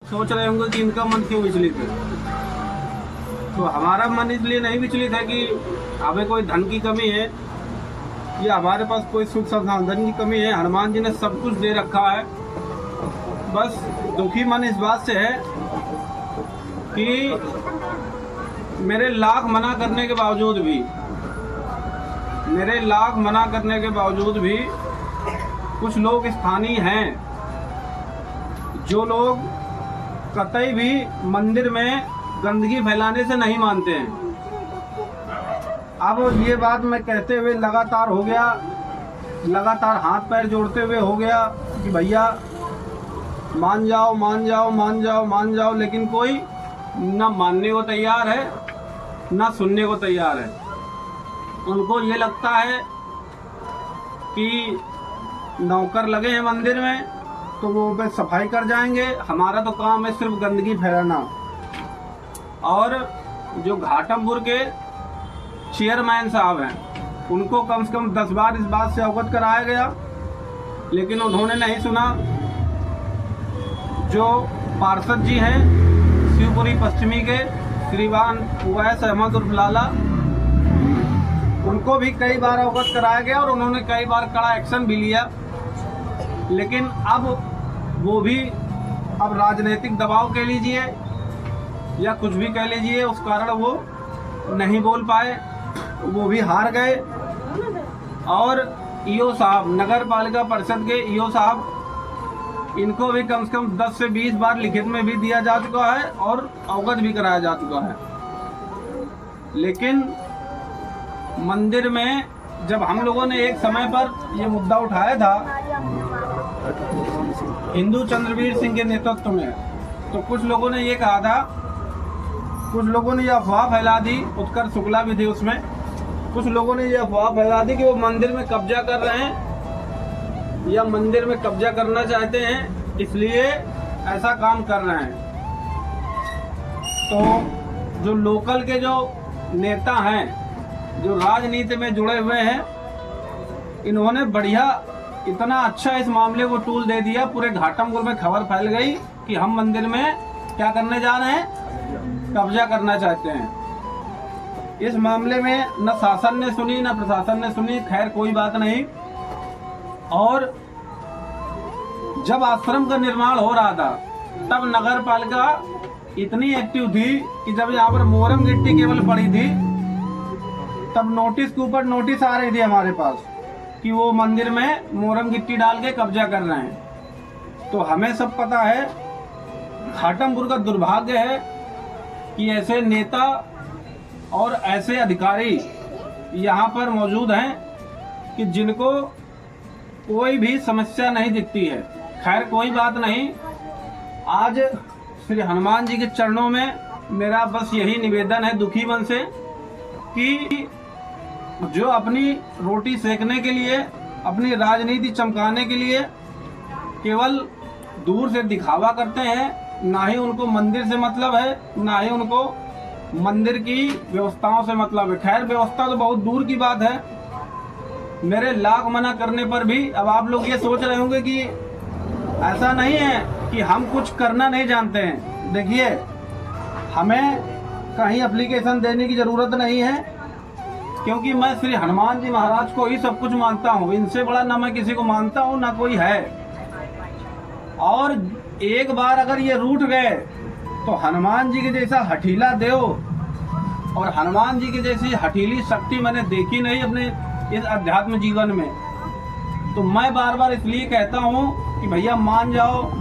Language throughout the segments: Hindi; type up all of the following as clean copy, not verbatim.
सोच रहे होंगे कि इनका मन क्यों विचलित है। तो हमारा मन इसलिए नहीं विचलित है कि हमें कोई धन की कमी है या हमारे पास कोई सुख संसाधन की कमी है। हनुमान जी ने सब कुछ दे रखा है। बस दुखी मन इस बात से है कि मेरे लाख मना करने के बावजूद भी कुछ लोग स्थानीय हैं जो लोग कतई भी मंदिर में गंदगी फैलाने से नहीं मानते हैं। अब ये बात मैं कहते हुए लगातार हाथ पैर जोड़ते हुए हो गया कि भैया मान जाओ, लेकिन कोई ना मानने को तैयार है ना सुनने को तैयार है। उनको ये लगता है कि नौकर लगे हैं मंदिर में तो वो पे सफाई कर जाएंगे, हमारा तो काम है सिर्फ गंदगी फैलाना। और जो घाटमपुर के चेयरमैन साहब हैं उनको कम से कम 10 बार इस बात से अवगत कराया गया, लेकिन उन्होंने नहीं सुना। जो पार्षद जी हैं शिवपुरी पश्चिमी के श्रीमान उवैस अहमद उर्फ लाला, उनको भी कई बार अवगत कराया गया और उन्होंने कई बार कड़ा एक्शन भी लिया। लेकिन अब वो भी राजनीतिक दबाव कह लीजिए या कुछ भी कह लीजिए, उस कारण वो नहीं बोल पाए, वो भी हार गए। और ईओ साहब, नगर पालिका परिषद के ईओ साहब, इनको भी कम से कम 10 से 20 बार लिखित में भी दिया जा चुका है और अवगत भी कराया जा चुका है। लेकिन मंदिर में जब हम लोगों ने एक समय पर ये मुद्दा उठाया था हिंदू चंद्रवीर सिंह के नेतृत्व में, तो कुछ लोगों ने ये कहा था, कुछ लोगों ने ये अफवाह फैला दी, उत्कर्ष शुक्ला भी थे उसमें, कुछ लोगों ने ये अफवाह फैला दी कि वो मंदिर में कब्जा कर रहे हैं या मंदिर में कब्जा करना चाहते हैं, इसलिए ऐसा काम कर रहे हैं। तो जो लोकल के जो नेता हैं, जो राजनीति में जुड़े हुए हैं, इन्होंने बढ़िया इतना अच्छा इस मामले को टूल दे दिया, पूरे घाटमपुर में खबर फैल गई कि हम मंदिर में क्या करने जा रहे हैं, कब्जा करना चाहते हैं। इस मामले में न शासन ने सुनी न प्रशासन ने सुनी, खैर कोई बात नहीं। और जब आश्रम का निर्माण हो रहा था तब नगर पालिका इतनी एक्टिव थी कि जब यहाँ पर मोरम गिट्टी केवल पड़ी थी तब नोटिस के ऊपर नोटिस आ रही थी हमारे पास कि वो मंदिर में मोरम गिट्टी डाल के कब्जा कर रहे हैं। तो हमें सब पता है, घाटमपुर का दुर्भाग्य है कि ऐसे नेता और ऐसे अधिकारी यहाँ पर मौजूद हैं कि जिनको कोई भी समस्या नहीं दिखती है। खैर कोई बात नहीं, आज श्री हनुमान जी के चरणों में मेरा बस यही निवेदन है दुखी मन से कि जो अपनी रोटी सेकने के लिए, अपनी राजनीति चमकाने के लिए केवल दूर से दिखावा करते हैं, ना ही उनको मंदिर से मतलब है, ना ही उनको मंदिर की व्यवस्थाओं से मतलब है। खैर व्यवस्था तो बहुत दूर की बात है, मेरे लाख मना करने पर भी अब आप लोग ये सोच रहे होंगे कि ऐसा नहीं है कि हम कुछ करना नहीं जानते हैं। देखिए, हमें कहीं एप्लीकेशन देने की ज़रूरत नहीं है, क्योंकि मैं श्री हनुमान जी महाराज को ही सब कुछ मानता हूँ। इनसे बड़ा ना मैं किसी को मानता हूँ ना कोई है। और एक बार अगर ये रूठ गए तो हनुमान जी के जैसा हठीला देव और हनुमान जी की जैसी हठीली शक्ति मैंने देखी नहीं अपने इस अध्यात्म जीवन में। तो मैं बार बार इसलिए कहता हूँ कि भैया मान जाओ।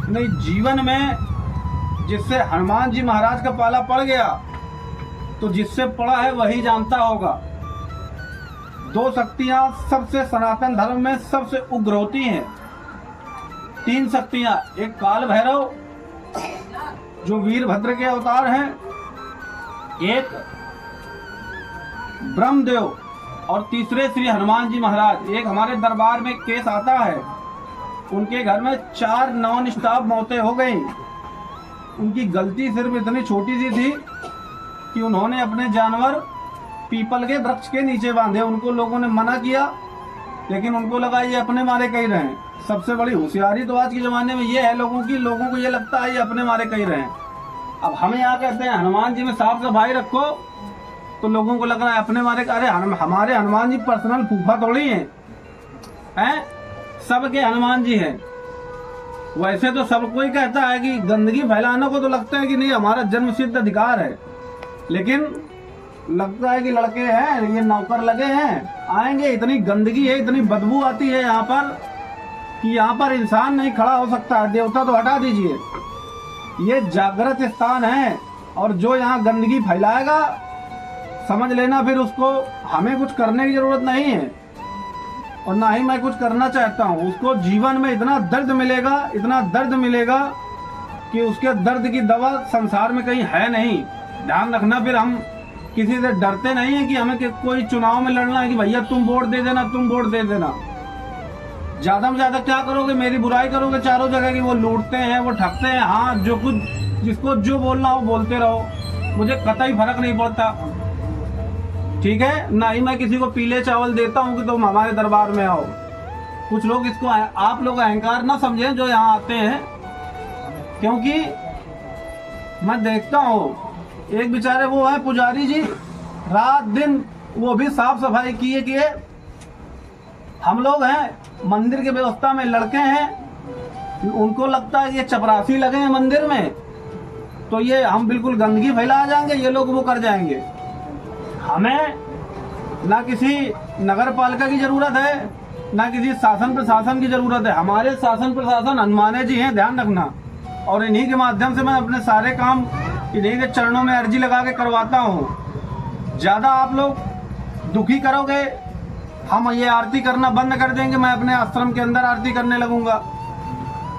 नहीं, जीवन में जिससे हनुमान जी महाराज का पाला पड़ गया तो जिससे पड़ा है वही जानता होगा। 2 शक्तियां सबसे सनातन धर्म में सबसे उग्र होती हैं। 3 शक्तियां, एक काल भैरव जो वीरभद्र के अवतार हैं, एक ब्रह्मदेव और तीसरे श्री हनुमान जी महाराज। एक हमारे दरबार में केस आता है, उनके घर में 4 नॉन स्टॉप मौतें हो गई। उनकी गलती सिर्फ इतनी छोटी सी थी कि उन्होंने अपने जानवर पीपल के वृक्ष के नीचे बांधे। उनको लोगों ने मना किया, लेकिन उनको लगा ये अपने मारे कहीं रहे, सबसे बड़ी होशियारी तो आज के ज़माने में ये है लोगों को ये लगता है ये अपने मारे कही रहे हैं। अब हम यहाँ कहते हैं हनुमान जी में साफ सफाई रखो, तो लोगों को लग रहा है अपने मारे। अरे हमारे हनुमान जी पर्सनल फूफा थोड़ी हैं, सबके हनुमान जी हैं। वैसे तो सब कोई कहता है कि गंदगी फैलाने को तो लगता है कि नहीं हमारा जन्म सिद्ध अधिकार है, लेकिन लगता है कि लड़के हैं ये नौकर लगे हैं, आएंगे, इतनी गंदगी है, इतनी बदबू आती है यहाँ पर कि यहाँ पर इंसान नहीं खड़ा हो सकता। देवता तो हटा दीजिए, ये जागृत स्थान है, और जो यहाँ गंदगी फैलाएगा समझ लेना फिर उसको हमें कुछ करने की जरूरत नहीं है, और ना ही मैं कुछ करना चाहता हूँ। उसको जीवन में इतना दर्द मिलेगा कि उसके दर्द की दवा संसार में कहीं है नहीं। ध्यान रखना, फिर हम किसी से डरते नहीं है कि हमें कोई चुनाव में लड़ना है कि भैया तुम वोट दे देना, तुम वोट दे देना। ज्यादा में ज्यादा क्या करोगे, मेरी बुराई करोगे चारों जगह की। वो लूटते हैं, वो ठगते हैं, हाँ जो कुछ जिसको जो बोलना हो बोलते रहो, मुझे कतई फर्क नहीं पड़ता, ठीक है। ना ही मैं किसी को पीले चावल देता हूँ कि तुम हमारे दरबार में आओ। कुछ लोग इसको आप लोग अहंकार ना समझें जो यहाँ आते हैं, क्योंकि मैं देखता हूँ एक बेचारे वो है पुजारी जी, रात दिन वो भी साफ सफाई किए। हम लोग हैं मंदिर के व्यवस्था में लड़के हैं, उनको लगता है ये चपरासी लगे हैं मंदिर में, तो ये हम बिल्कुल गंदगी फैला जाएंगे, ये लोग वो कर जाएंगे। हमें ना किसी नगर पालिका की जरूरत है, ना किसी शासन प्रशासन की जरूरत है। हमारे शासन प्रशासन हनुमाने जी हैं, ध्यान रखना, और इन्हीं के माध्यम से मैं अपने सारे काम इन्हीं के चरणों में अर्जी लगा के करवाता हूँ। ज़्यादा आप लोग दुखी करोगे, हम ये आरती करना बंद कर देंगे, मैं अपने आश्रम के अंदर आरती करने लगूंगा।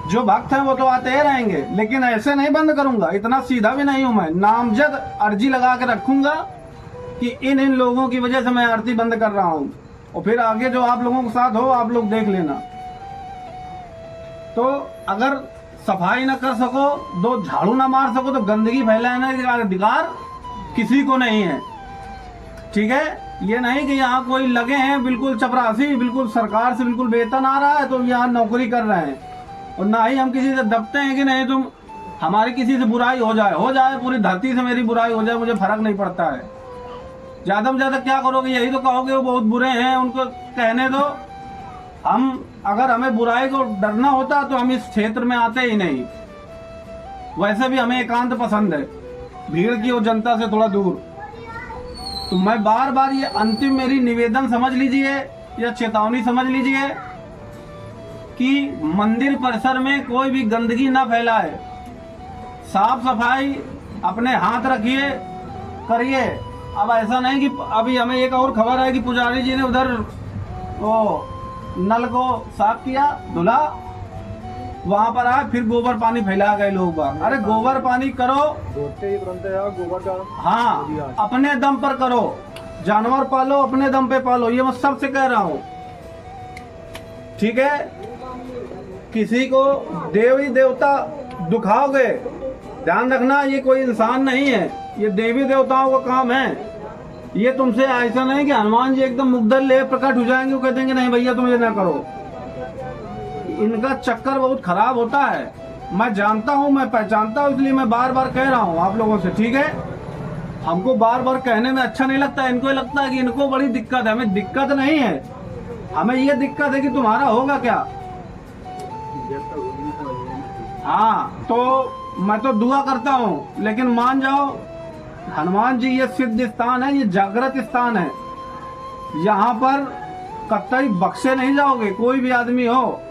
जो भक्त हैं वो तो आते ही रहेंगे, लेकिन ऐसे नहीं बंद करूंगा, इतना सीधा भी नहीं हूं मैं। नामजद अर्जी लगा के रखूंगा कि इन लोगों की वजह से मैं आरती बंद कर रहा हूं, और फिर आगे जो आप लोगों के साथ हो आप लोग देख लेना। तो अगर सफाई ना कर सको, दो झाड़ू ना मार सको, तो गंदगी फैलाने का अधिकार किसी को नहीं है, ठीक है। ये नहीं कि यहाँ कोई लगे हैं बिल्कुल चपरासी, बिल्कुल सरकार से बिल्कुल वेतन आ रहा है तो यहाँ नौकरी कर रहे हैं, और ना ही हम किसी से दबते हैं कि नहीं तुम हमारी किसी से बुराई हो जाए, पूरी धरती से मेरी बुराई हो जाए, मुझे फर्क नहीं पड़ता है। ज्यादा में ज्यादा क्या करोगे, यही तो कहोगे वो बहुत बुरे हैं, उनको कहने दो। हम अगर हमें बुराई को डरना होता तो हम इस क्षेत्र में आते ही नहीं। वैसे भी हमें एकांत पसंद है, भीड़ की और जनता से थोड़ा दूर। तो मैं बार बार ये अंतिम मेरी निवेदन समझ लीजिए या चेतावनी समझ लीजिए कि मंदिर परिसर में कोई भी गंदगी ना फैलाए, साफ सफाई अपने हाथ रखिए, करिए। अब ऐसा नहीं कि अभी हमें एक और खबर है कि पुजारी जी ने उधर वो नल को साफ किया, धुला, वहां पर आए फिर गोबर पानी फैला गए लोग बाग। अरे गोबर पानी करो, गोबर का हाँ अपने दम पर करो, जानवर पालो अपने दम पे पालो, ये मैं सबसे कह रहा हूँ, ठीक है। किसी को देवी देवता दुखाओगे, ध्यान रखना ये कोई इंसान नहीं है, ये देवी देवताओं का काम है। ये तुमसे ऐसा नहीं कि हनुमान जी एकदम मुग्धर ले प्रकट हो जाएंगे, वो कह देंगे नहीं भैया तुम ये ना करो। इनका चक्कर बहुत खराब होता है, मैं जानता हूँ, मैं पहचानता हूँ, इसलिए मैं बार बार कह रहा हूँ आप लोगों से, ठीक है। हमको बार बार कहने में अच्छा नहीं लगता, इनको लगता है कि इनको बड़ी दिक्कत है। हमें दिक्कत नहीं है, हमें ये दिक्कत है कि तुम्हारा होगा क्या। हाँ तो मैं तो दुआ करता हूँ, लेकिन मान जाओ हनुमान जी ये सिद्ध स्थान है, ये जागृत स्थान है, यहाँ पर कतई बख्शे नहीं जाओगे। कोई भी आदमी हो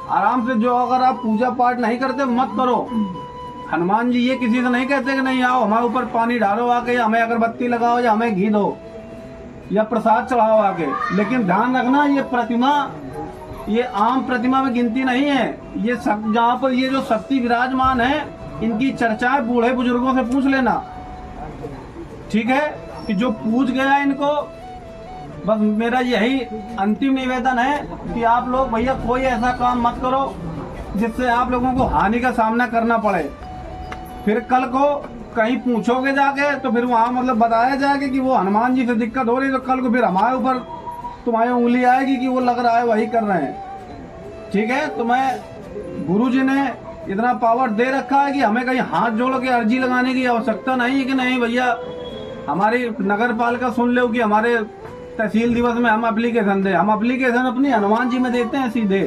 आराम से, जो अगर आप पूजा पाठ नहीं करते मत करो। हनुमान जी ये किसी से नहीं कहते कि नहीं आओ हमारे ऊपर पानी डालो आके, हमें अगरबत्ती लगाओ या हमें घी दो या प्रसाद चढ़ाओ आके। लेकिन ध्यान रखना ये प्रतिमा, ये आम प्रतिमा में गिनती नहीं है। ये सब जहाँ पर ये जो शक्ति विराजमान है, इनकी चर्चाएं बूढ़े बुजुर्गों से पूछ लेना, ठीक है, कि जो पूछ गया इनको। बस मेरा यही अंतिम निवेदन है कि आप लोग भैया कोई ऐसा काम मत करो जिससे आप लोगों को हानि का सामना करना पड़े। फिर कल को कहीं पूछोगे जाके तो फिर वहाँ मतलब बताया जाएगा कि वो हनुमान जी से दिक्कत हो रही, तो कल को फिर हमारे ऊपर तुम्हारी उंगली आएगी कि वो लग रहा है वही कर रहे हैं। ठीक है। तो मैं गुरुजी ने इतना पावर दे रखा है कि हमें कहीं हाथ जोड़ के अर्जी लगाने की आवश्यकता नहीं है कि नहीं भैया हमारी नगर पालिका सुन लो कि हमारे तहसील दिवस में हम एप्लीकेशन दे। हम एप्लीकेशन अपनी हनुमान जी में देते हैं सीधे,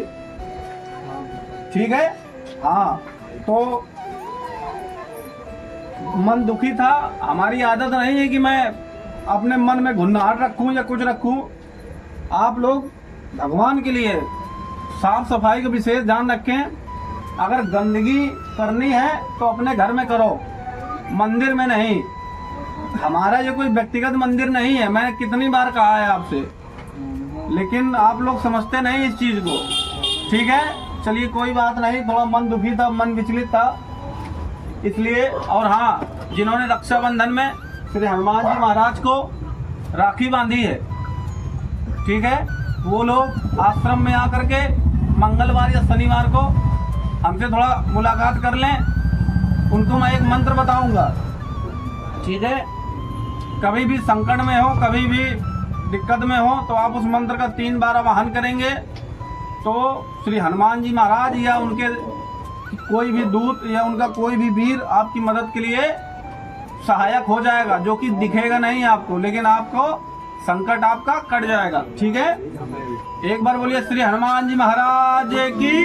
ठीक है। हाँ, तो मन दुखी था। हमारी आदत नहीं है कि मैं अपने मन में घुन्नाहट रखूं या कुछ रखूं। आप लोग भगवान के लिए साफ सफाई का विशेष ध्यान रखें। अगर गंदगी करनी है तो अपने घर में करो, मंदिर में नहीं। हमारा ये कोई व्यक्तिगत मंदिर नहीं है, मैंने कितनी बार कहा है आपसे, लेकिन आप लोग समझते नहीं इस चीज को, ठीक है। चलिए कोई बात नहीं, थोड़ा मन दुखी था, मन विचलित था इसलिए। और हाँ, जिन्होंने रक्षाबंधन में श्री हनुमान जी महाराज को राखी बांधी है, ठीक है, वो लोग आश्रम में आकर के मंगलवार या शनिवार को हमसे थोड़ा मुलाकात कर लें। उनको मैं एक मंत्र बताऊंगा, ठीक है। कभी भी संकट में हो, कभी भी दिक्कत में हो, तो आप उस मंत्र का 3 बार आवाहन करेंगे तो श्री हनुमान जी महाराज या उनके कोई भी दूत या उनका कोई भी वीर आपकी मदद के लिए सहायक हो जाएगा, जो कि दिखेगा नहीं आपको, लेकिन आपको संकट आपका कट जाएगा, ठीक है। एक बार बोलिए श्री हनुमान जी महाराज की।